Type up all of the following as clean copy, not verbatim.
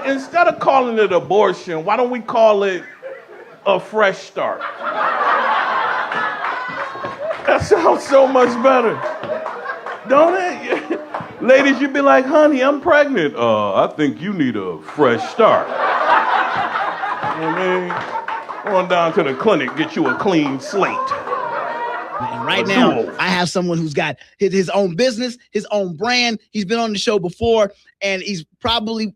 instead of calling it abortion, why don't we call it a fresh start? That sounds so much better, don't it? Ladies, you'd be like, honey, I'm pregnant. I think you need a fresh start. You know what I mean? Go on down to the clinic, get you a clean slate. And right now, I have someone who's got his own business, his own brand. He's been on the show before, and he's probably,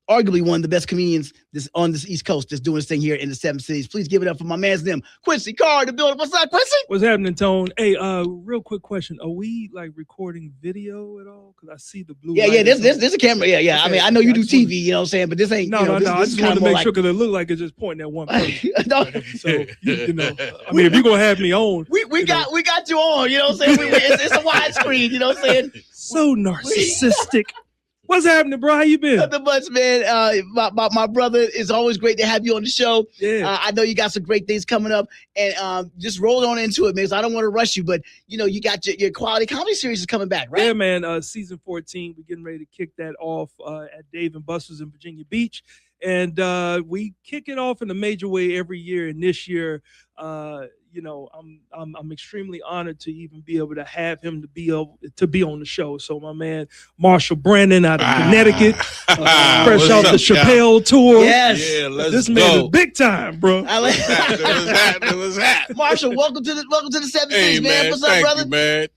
arguably, one of the best comedians on this East Coast that's doing this thing here in the 7 cities. Please give it up for my man's name, Quincy Carr, the building. What's up, Quincy? What's happening, Tone? Hey, real quick question. Are we, like, recording video at all? Because I see the blue light. Yeah, there's a camera. Yeah. Okay, I mean, I know you do TV, you know what I'm saying? But this ain't, No. I just want to make sure, because it looked like it's just pointing at one person. No. So, you know, I mean, if you're going to have me on. We got you on, you know what I'm saying? It's a widescreen, you know what I'm saying? So narcissistic. What's happening, bro? How you been? Nothing much, man. My brother, it's always great to have you on the show. Yeah. I know you got some great things coming up, and just roll on into it, man. So I don't want to rush you, but you know you got your quality comedy series is coming back, right? Yeah, man. Season 14, we're getting ready to kick that off at Dave and Buster's in Virginia Beach, and we kick it off in a major way every year. And this year, you know, I'm extremely honored to even be able to have him to be on the show. So my man Marshall Brandon out of Connecticut, fresh off the Chappell tour. Yes, yeah, this man is big time, bro. What's happening? Marshall, welcome to the 7 Cities, man. What's up, brother?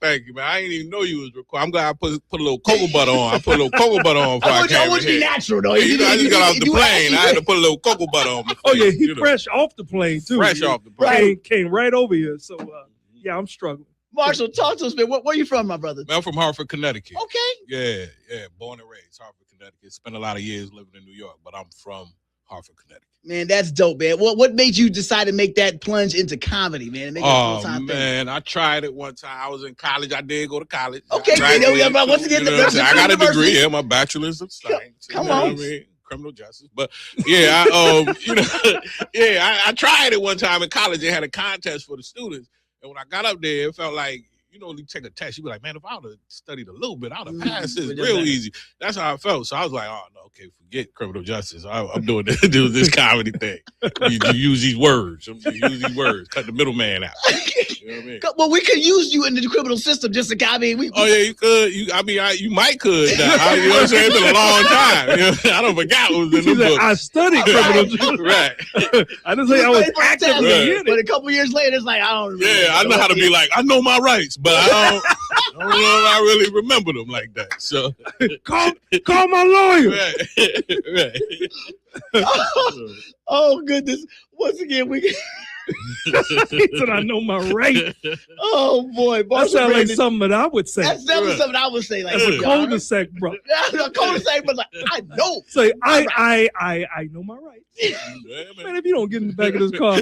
Thank you, man. I didn't even know you was recording. I'm glad I put a little cocoa butter on. I put a little cocoa butter on before I came I want you to be natural, though. I just got off the plane. I had to put a little cocoa butter on. Oh yeah, he fresh off the plane too. Fresh off the plane. Came right over here. So yeah, I'm struggling. Marshall, talk to us, man. Where are you from, my brother? Man, I'm from Hartford, Connecticut. Okay. Yeah. Born and raised Hartford, Connecticut. Spent a lot of years living in New York, but I'm from Hartford, Connecticut. Man, that's dope, man. What made you decide to make that plunge into comedy, man? And make it a full-time thing? I tried it one time. I was in college. I did go to college. Okay, once again, I got a degree. Yeah, my bachelor's of science. Come on. I mean? Criminal justice, but yeah, I tried it one time in college. They had a contest for the students, and when I got up there, it felt like, you know, you take a test, you be like, man, if I would have studied a little bit, I would have passed this real easy. That's how I felt. So I was like, oh no, okay, forget criminal justice. I'm doing this comedy thing. You use these words. Cut the middleman out. You know what I mean? Well, we could use you in the criminal system just to, I mean, you could. You might could. Now. You know what I'm saying? It's been a long time. You know, I don't forget what was in the book. I studied criminal justice. Right. I didn't say I was actively in it. But a couple years later, it's like, I don't remember. Yeah, I know how to be like, I know my rights, but I don't know if I really remember them like that. So call my lawyer. Right. Oh goodness! Once again, we. He said, "I know my right." Oh boy, that sounds like something that I would say. That's definitely something I would say. Like a cul-de-sac, bro. A cul-de-sac, but like I know. Say, I know my rights. Man, if you don't get in the back of this car,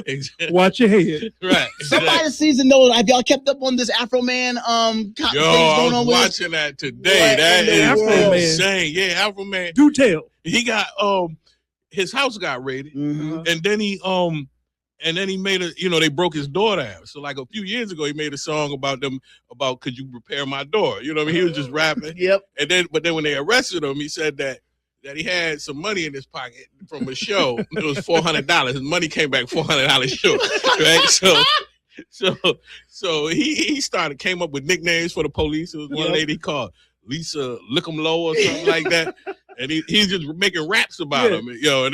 watch your head. Right. Somebody sees to know. Have y'all kept up on this Afro Man? Yo, I was watching that today. That is Afro insane. Man. Yeah, Afro Man. Do tell. He got his house got raided, and then he made they broke his door down. So like a few years ago, he made a song about could you repair my door? You know what I mean? He was just rapping. Yep. But then when they arrested him, he said that he had some money in his pocket from a show. It was $400. His money came back $400 short. Right? So he came up with nicknames for the police. It was one lady called Lisa Lickum Low or something like that. And he's just making raps about him, and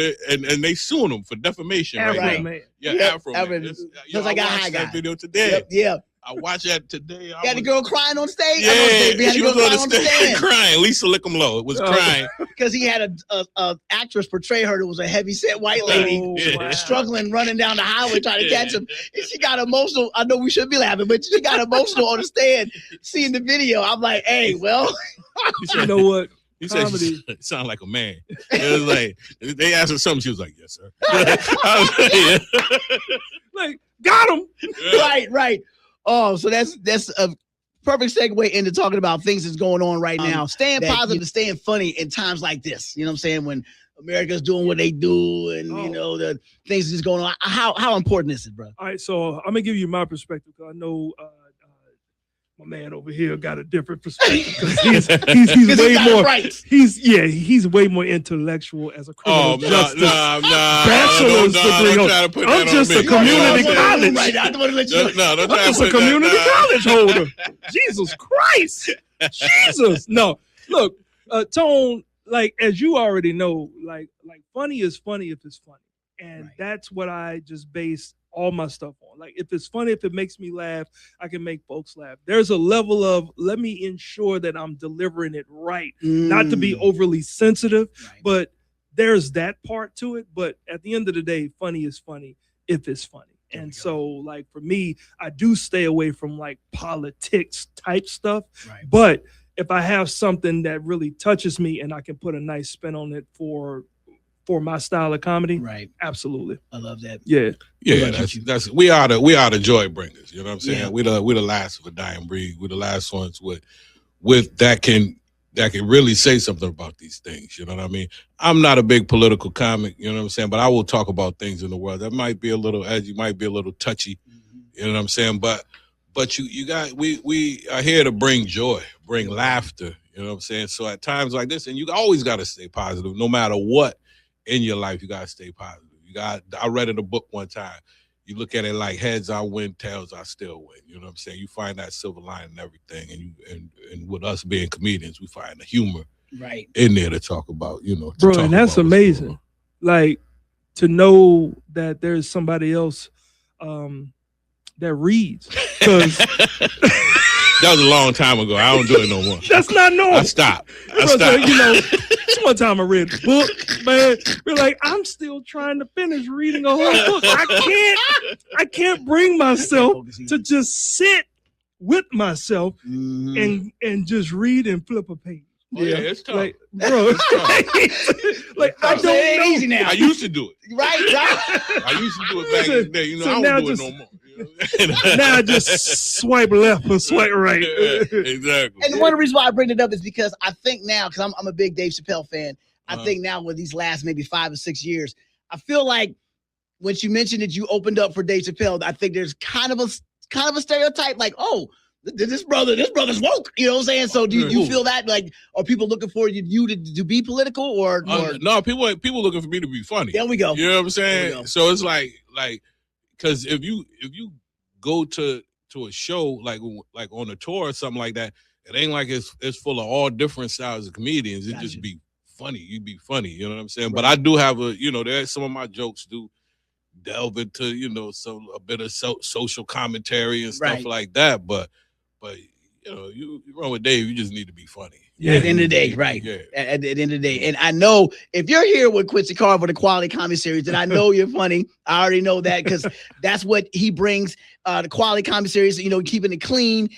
they suing him for defamation Afro right now. Man. Yeah, Afro Man. I watched that video today. Yep. I watched that today. Got the girl crying on stage? Yeah, she was on the stage crying. Lisa Lickum Low was crying. Because he had a actress portray her that was a heavy-set white lady struggling, running down the highway trying to catch him. And she got emotional. I know we shouldn't be laughing, but she got emotional on the stand seeing the video. I'm like, hey, well. You know what? He said she sound like a man. It was like they asked her something. She was like, "Yes, sir." Like, got him. Right. Oh, so that's a perfect segue into talking about things that's going on right now. Staying positive and staying funny in times like this. You know what I'm saying? When America's doing what they do, and you know the things that's going on. How important is it, bro? All right, so I'm gonna give you my perspective because I know my man over here got a different perspective because he's way more he's way more intellectual as a criminal justice bachelor's degree. I'm just a community college. Right, I want to let you know. I'm just a community college holder. Jesus Christ, Jesus. No, look, Tone. Like as you already know, like funny is funny if it's funny, and that's what I just base all my stuff on. Like if it's funny, if it makes me laugh, I can make folks laugh. There's a level of let me ensure that I'm delivering it right, not to be overly sensitive, but there's that part to it. But at the end of the day, funny is funny if it's funny. And so like for me, I do stay away from like politics type stuff, but if I have something that really touches me and I can put a nice spin on it for my style of comedy, absolutely. I love that. Yeah. That's we are the joy bringers. You know what I'm saying? Yeah. We're the last of a dying breed. We're the last ones with that can really say something about these things. You know what I mean? I'm not a big political comic. You know what I'm saying? But I will talk about things in the world that might be a little edgy, might be a little touchy. You know what I'm saying? But you got we are here to bring joy, bring laughter, you know what I'm saying? So at times like this, and you always got to stay positive, no matter what in your life, you got to stay positive. I read in a book one time, you look at it like heads I win, tails I still win. You know what I'm saying? You find that silver line in everything, and with us being comedians, we find the humor in there to talk about, you know. Bro, and that's amazing. Like to know that there's somebody else that reads. Because that was a long time ago. I don't do it no more. That's not normal. I stopped. You know, one time I read a book, man. We're like, I'm still trying to finish reading a whole book. I can't bring myself to just sit with myself and just read and flip a page. Oh, yeah, it's tough. Like, bro, like I don't know. Easy now. I used to do it. Right. I used to do it back in the day. You know, so I don't do it no more. Now I just swipe left or swipe right. Exactly. And one of the reasons why I bring it up is because I think now, because I'm a big Dave Chappelle fan, I think now with these last maybe 5 or 6 years, I feel like when you mentioned that you opened up for Dave Chappelle, I think there's kind of a stereotype like, oh, this brother's woke. You know what I'm saying? So do you feel that? Like, are people looking for you to be political or no, people looking for me to be funny. There we go. You know what I'm saying? So it's like because if you go to a show like on a tour or something like that, it ain't like it's full of all different styles of comedians. It just be funny. You be funny. You know what I'm saying? Right. But I do have there's some of my jokes do delve into a bit of social commentary and stuff like that. But you run with Dave, you just need to be funny. Yeah, at the end of the day, right. Yeah. At the end of the day. And I know if you're here with Quincy Carr for the Quality Comedy Series, then I know you're funny. I already know that because that's what he brings, the Quality Comedy Series, keeping it clean.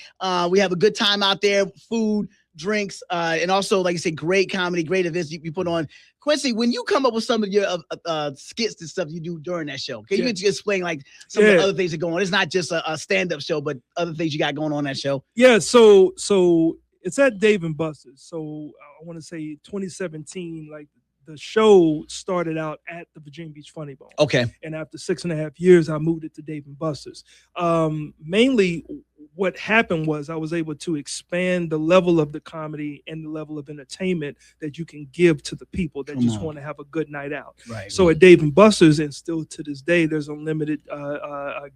We have a good time out there, food, drinks, and also, like you said, great comedy, great events you put on. Quincy, when you come up with some of your skits and stuff you do during that show, can you just explain like some of the other things that go on? It's not just a stand-up show, but other things you got going on that show. Yeah, so it's at Dave & Buster's. So I want to say 2017, like the show started out at the Virginia Beach Funny Bone. Okay. And after 6.5 years, I moved it to Dave & Buster's. Mainly what happened was I was able to expand the level of the comedy and the level of entertainment that you can give to the people that just want to have a good night out. Right. So at Dave & Buster's, and still to this day, there's unlimited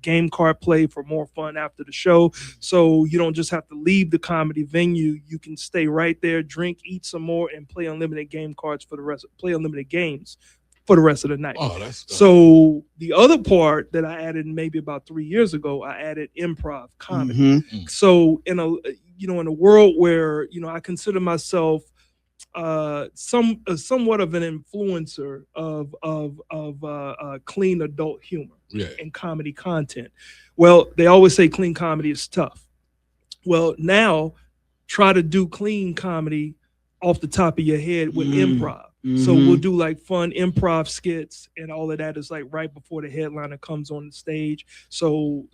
game card play for more fun after the show. So you don't just have to leave the comedy venue. You can stay right there, drink, eat some more, and play unlimited game cards play unlimited games for the rest of the night. Oh, that's dope. So the other part that I added maybe about 3 years ago, I added improv comedy. Mm-hmm. So in a world where I consider myself somewhat of an influencer of clean adult humor and comedy content. Well, they always say clean comedy is tough. Well, now try to do clean comedy off the top of your head with improv. Mm-hmm. So we'll do like fun improv skits, and all of that is like right before the headliner comes on the stage. So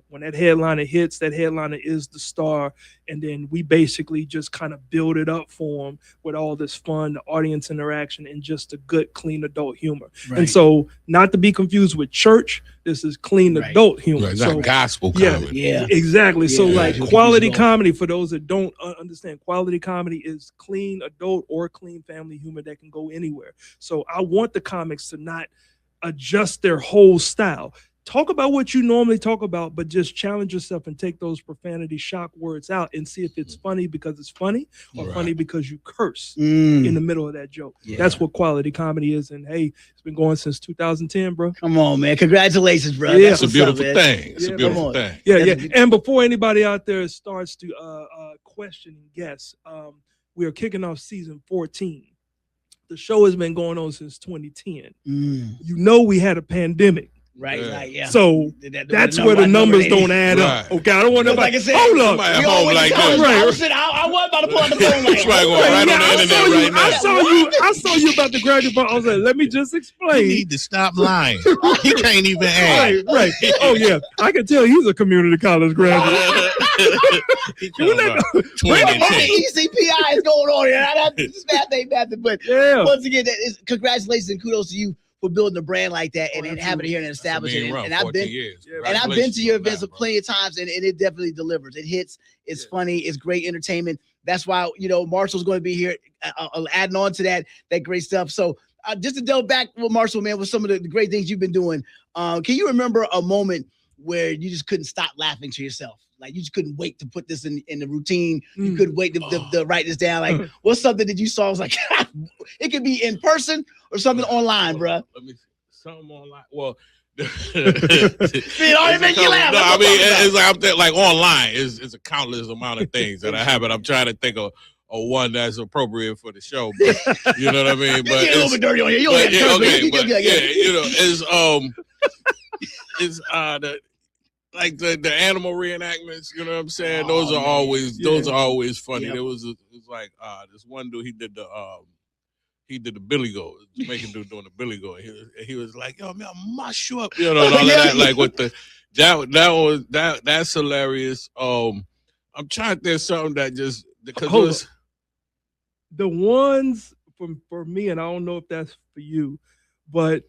when that headliner hits, that headliner is the star, and then we basically just kind of build it up for them with all this fun, the audience interaction, and just a good, clean adult humor. Right. And so, not to be confused with church. This is clean Right. adult humor. Right, So not gospel yeah, comedy. Yeah. exactly. So Yeah. like Yeah. quality Yeah. comedy, for those that don't understand, quality comedy is clean adult or clean family humor that can go anywhere. So I want the comics to not adjust their whole style. Talk about what you normally talk about, but just challenge yourself and take those profanity shock words out and see if it's funny because it's funny or funny because you curse in the middle of that joke. Yeah. That's what quality comedy is. And hey, it's been going since 2010, bro. Come on, man. Congratulations, bro. Yeah. That's It's a what's up, beautiful man. thing. It's Yeah, a beautiful come on. thing. Yeah, That's yeah. And before anybody out there starts to question and guess, we are kicking off season 14. The show has been going on since 2010. You know we had a pandemic. Right, Yeah. right, yeah. So that's where the numbers don't add up. Right. Okay, I don't want Like nobody. I said, Hold up. Somebody at we home always like college, this. bro. Right. I was about to pull out the phone like, That's right, going right Yeah, on the I internet saw you. right now. I saw you about to grab your phone. I was like, let me just You explain. need to stop lying. He can't even add. Right. Oh yeah, I can tell he's a community college graduate. He comes up 20 and 10. ECPI is going on here. This math ain't nothing, but Yeah. once again, congratulations and kudos to you for building a brand like that and absolutely. having it here and establishing it. And I've been years. Yeah, and I've been to your events Congratulations plenty of times, and it definitely delivers. It hits. It's funny. It's great entertainment. That's why Marshall's going to be here, adding on to that great stuff. So just to delve back with Marshall, man, with some of the great things you've been doing. Can you remember a moment where you just couldn't stop laughing to yourself? Like you just couldn't wait to put this in the routine. You couldn't wait to write this down. Like what's something that you saw? I was like, it could be in person or something online, bro. Let me see. Something online. Well, it already made you laugh. No, I mean, it's like I'm like online. It's a countless amount of things that I have, and I'm trying to think of one that's appropriate for the show. But, you know what I mean? But get a little bit dirty on you. You but, don't yeah, have to okay, but, it's the animal reenactments. You know what I'm saying? Those are always funny. Yep. There was like this one dude. He did the Billy Goat, Jamaican dude doing the Billy Goat. He was like, "Yo, man, I'll mush you up," and all of that. Like with that's hilarious. I'm trying to think of something that just because the ones for me, and I don't know if that's for you, but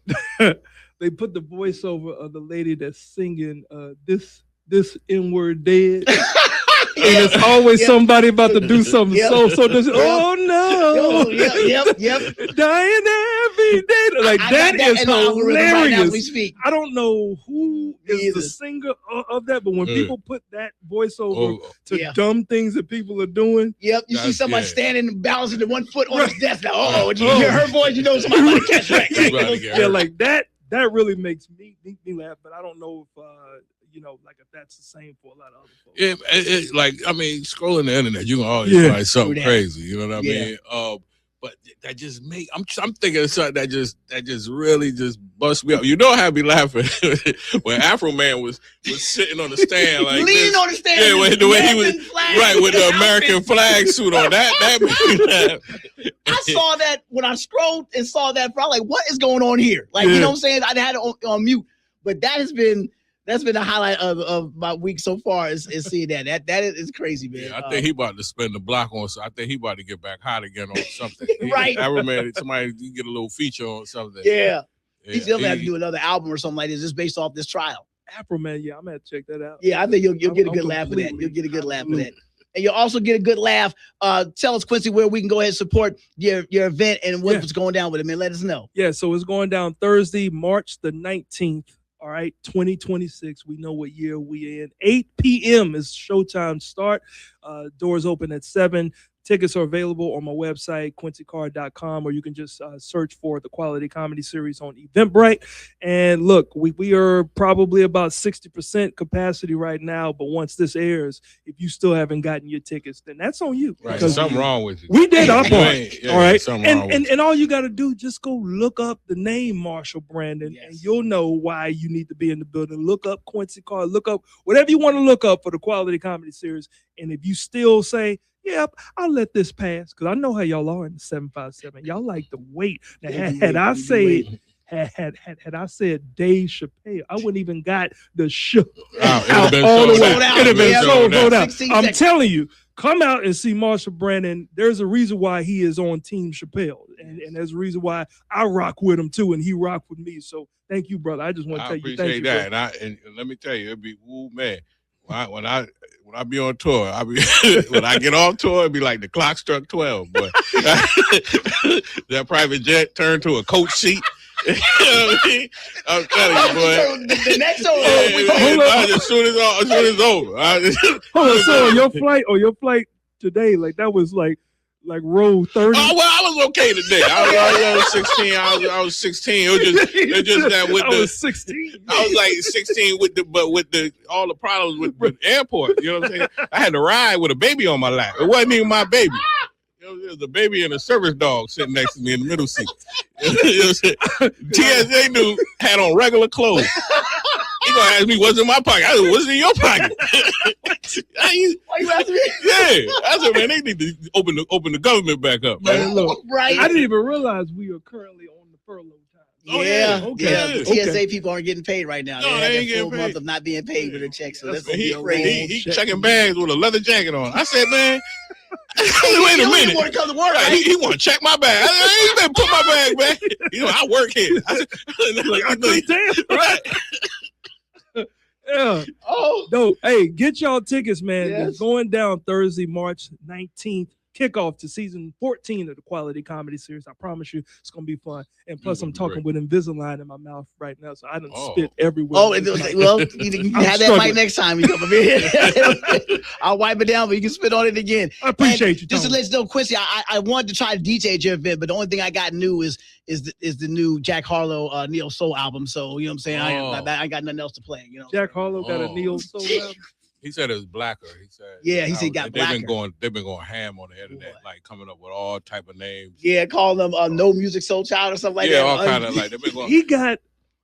they put the voiceover of the lady that's singing this N-word dead. And it's always somebody about to do something so just, oh no. Yep. Dying every day. Like that is hilarious. We speak. I don't know who is the singer of that, but when people put that voiceover to dumb things that people are doing. Yep, you see somebody standing and balancing the 1 foot on his desk. Now, when you hear her voice, you know somebody about to catch right. Yeah, like that really makes me laugh, but I don't know if like if that's the same for a lot of other folks. It like I mean, scrolling the internet, you can always find something crazy. You know what I mean? But that just I'm thinking of something that just really just busts me up. You know how I be laughing when Afro Man was sitting on the stand like leaning on the stand. Yeah, the way he was with the American flag suit on. That made me laugh. I saw that when I scrolled and saw that. I was like, what is going on here? Like, you know what I'm saying? I had it on mute, but that's been the highlight of my week so far is seeing that. That is crazy, man. Yeah, I think he about to spend the block on. So I think he about to get back hot again on something. Right. I remember somebody get a little feature on something. Yeah. He's still gonna have to do another album or something like this, just based off this trial. Afro Man, I'm gonna have to check that out. Yeah, I think you'll get a good laugh of that. You'll get a good laugh of that. And you'll also get a good laugh. Tell us, Quincy, where we can go ahead and support your event and what's going down with it, man. Let us know. Yeah, so it's going down Thursday, March the 19th. All right, 2026. We know what year we in. 8 p.m. is showtime start. Doors open at 7. Tickets are available on my website, quincycarr.com, or you can just search for the Quality Comedy Series on Eventbrite. And look, we are probably about 60% capacity right now, but once this airs, if you still haven't gotten your tickets, then that's on you. Right, something wrong with you. We did our part, Yeah, all right? And all you got to do, just go look up the name Marshall Brandon, and you'll know why you need to be in the building. Look up Quincy Carr, look up whatever you want to look up for the Quality Comedy Series. And if you still say, yep, I'll let this pass, because I know how y'all are in the 757. Y'all like to wait. Now, had I said Dave Chappell, I wouldn't even got the show out all the way. It'd have been sold out. I'm telling you, come out and see Marshall Brandon. There's a reason why he is on Team Chappelle, and there's a reason why I rock with him too, and he rock with me. So thank you, brother. I just want to tell you, thank you. I appreciate that, and let me tell you, it'd be man. When I be on tour, when I get off tour, it'd be like the clock struck 12. But that private jet turned to a coach seat. You know what I mean? I'm telling you, boy. The next one. As soon as it's over. Hold on, so on your flight today, like that was like row 30. Oh well, I was okay today. I was 16. I was 16. It just that with I was 16. I was like 16 with all the problems with the airport. You know what I'm saying? I had to ride with a baby on my lap. It wasn't even my baby. There was a baby and a service dog sitting next to me in the middle seat. You know what I'm saying? TSA dude had on regular clothes. He gonna ask me what's in my pocket. I said, what's in your pocket? Why you asking me? Yeah. I said, man, they need to open the government back up. Man. Look, right. I didn't even realize we are currently on the furlough time. Oh, Yeah. Okay. The TSA people aren't getting paid right now. No, they they had ain't that full getting month paid. of not being paid with a check. So that's gonna He be crazy. checking bags with a leather jacket on. I said, man, wait a You minute. want to come to work? Right, Right? he want to check my bag. I said, you better put my bag back. You know, I work here. I said, Damn. right. Yeah. Oh. No, hey, get y'all tickets, man. Yes. It's going down Thursday, March 19th. Kickoff to season 14 of the Quality Comedy Series. I promise you, it's gonna be fun. And plus, I'm talking with Invisalign in my mouth right now, so I don't spit everywhere. Oh, well, you can have that mic next time you come up here. I'll wipe it down, but you can spit on it again. I appreciate you. Just to let you know, Quincy, I wanted to try to DJ at your event, but the only thing I got new is the new Jack Harlow Neo Soul album. So you know what I'm saying? I got nothing else to play. You know, Jack Harlow got a Neo Soul album. He said it was blacker. He said, he said he got blacker. They've been going ham on the internet, like coming up with all type of names. Yeah, call them No Music Soul Child or something like that. Yeah, all kind of like they've been going. He got.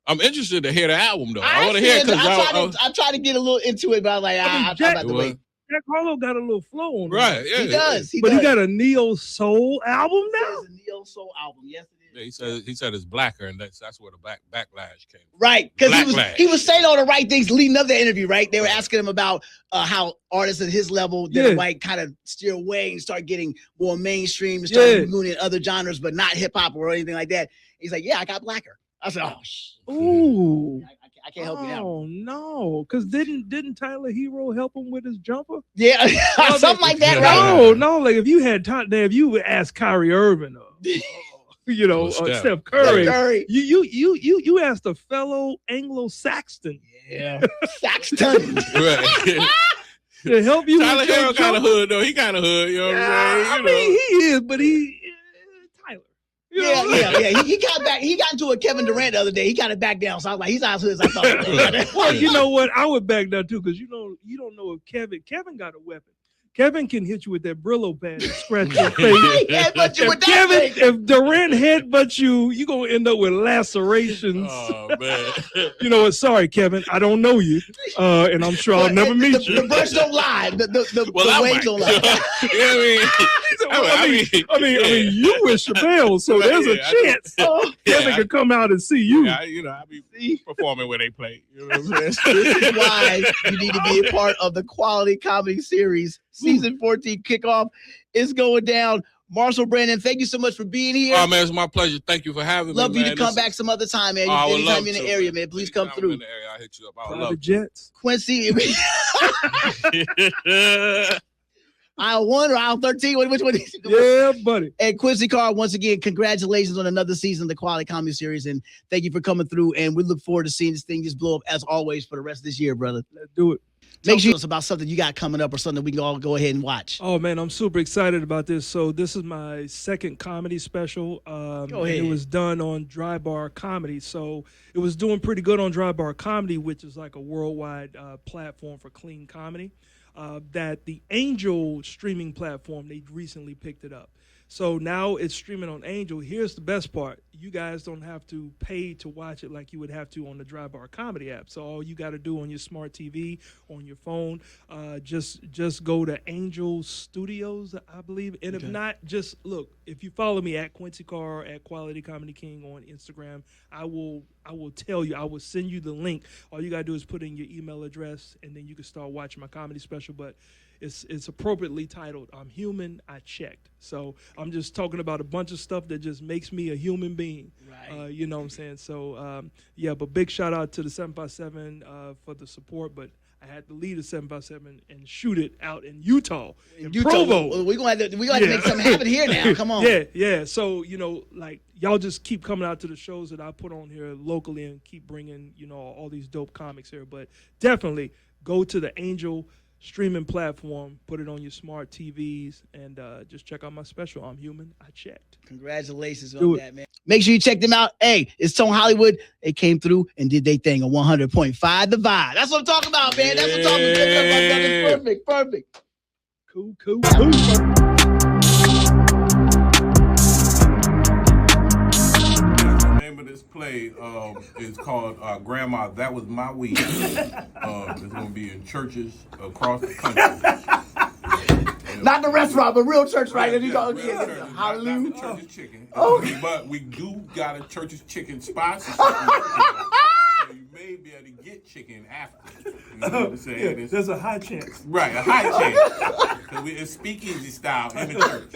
I'm interested to hear the album though. I want to hear it because I tried to get a little into it, but I was like, I'm about to wait. Jack Harlow got a little flow on it. Right, yeah. He does. But he got a Neo Soul album now? It's a Neo Soul album. Yes, it is. Yeah, he said it's blacker, and that's where the backlash came from. Right, because he was saying all the right things leading up to the interview, right? They were asking him about how artists at his level that might kind of steer away and start getting more mainstream and start moving in other genres, but not hip hop or anything like that. He's like, yeah, I got blacker. I said, oh, ooh. I can't help you now. Oh no, because didn't Tyler Hero help him with his jumper? Yeah, something like that, right? No, like if you had if you would ask Kyrie Irving or Steph Curry, you asked a fellow Anglo-Saxon, Saxton, right? To help you. Tyler Hero kind of hood though. He kind of hood, you know what I'm saying? I mean, he is, but Tyler. Yeah. He got back. He got into a Kevin Durant the other day. He got it back down. So I was like, he's not as hood as I thought. Well, you know what? I would back down too, because you don't know if Kevin got a weapon. Kevin can hit you with that Brillo pad and scratch your face. If Durant headbutts you, you're going to end up with lacerations. Oh, man. You know what? Sorry, Kevin. I don't know you. And I'm sure I'll never meet you. The brush don't lie. The waves don't lie. I mean, you with Chappelle, so there's a chance Kevin can come out and see you. Yeah, I be performing where they play. You know what I'm saying? This is why you need to be a part of the Quality Comedy Series. Season 14 kickoff is going down. Marshall Brandon, thank you so much for being here. Oh, man, it's my pleasure. Thank you for having me. Love you to come back some other time, man. Anytime you're in the area, man, please come through. In the area, I'll hit you up. I love Jets. Quincy. Aisle 1 or aisle 13? Which one is it? Yeah, buddy. And Quincy Carr, once again, congratulations on another season of the Quality Comedy Series. And thank you for coming through. And we look forward to seeing this thing just blow up as always for the rest of this year, brother. Let's do it. Make sure it's about something you got coming up or something we can all go ahead and watch. Oh, man, I'm super excited about this. So this is my second comedy special. Go ahead. It was done on Dry Bar Comedy. So it was doing pretty good on Dry Bar Comedy, which is like a worldwide platform for clean comedy. That the Angel streaming platform, they recently picked it up. So now it's streaming on Angel. Here's the best part. You guys don't have to pay to watch it like you would have to on the Dry Bar Comedy app. So all you got to do on your smart TV, on your phone, just go to Angel Studios, I believe. And if not, just look. If you follow me at Quincy Carr, at Quality Comedy King on Instagram, I will tell you. I will send you the link. All you got to do is put in your email address, and then you can start watching my comedy special. But it's appropriately titled "I'm Human, I Checked." So I'm just talking about a bunch of stuff that just makes me a human being. Right. You know what I'm saying? So yeah, but big shout out to the 757 for the support. But I had to leave the 757 and shoot it out in Utah, in Provo. We're gonna have to make something happen here now. Come on. Yeah. So, like, y'all just keep coming out to the shows that I put on here locally and keep bringing, all these dope comics here. But definitely go to the Angel streaming platform, put it on your smart TVs, and just check out my special, I'm Human, I Checked. Congratulations on that, man. Make sure you check them out. Hey, it's Tone Hollywood. They came through and did their thing on 100.5 The Vibe. That's what I'm talking about, man. That's what I'm talking about. Perfect. Cool. The name of this play is called Grandma, That Was My Weed. It's going to be in churches across the country. Not the restaurant, but real church, right? Hallelujah. Not the church's chicken. Okay. But we do got a church's chicken spot. So you may be able to get chicken after. You know what I'm saying? There's a high chance. Right, a high chance. Because it's speakeasy style in the church.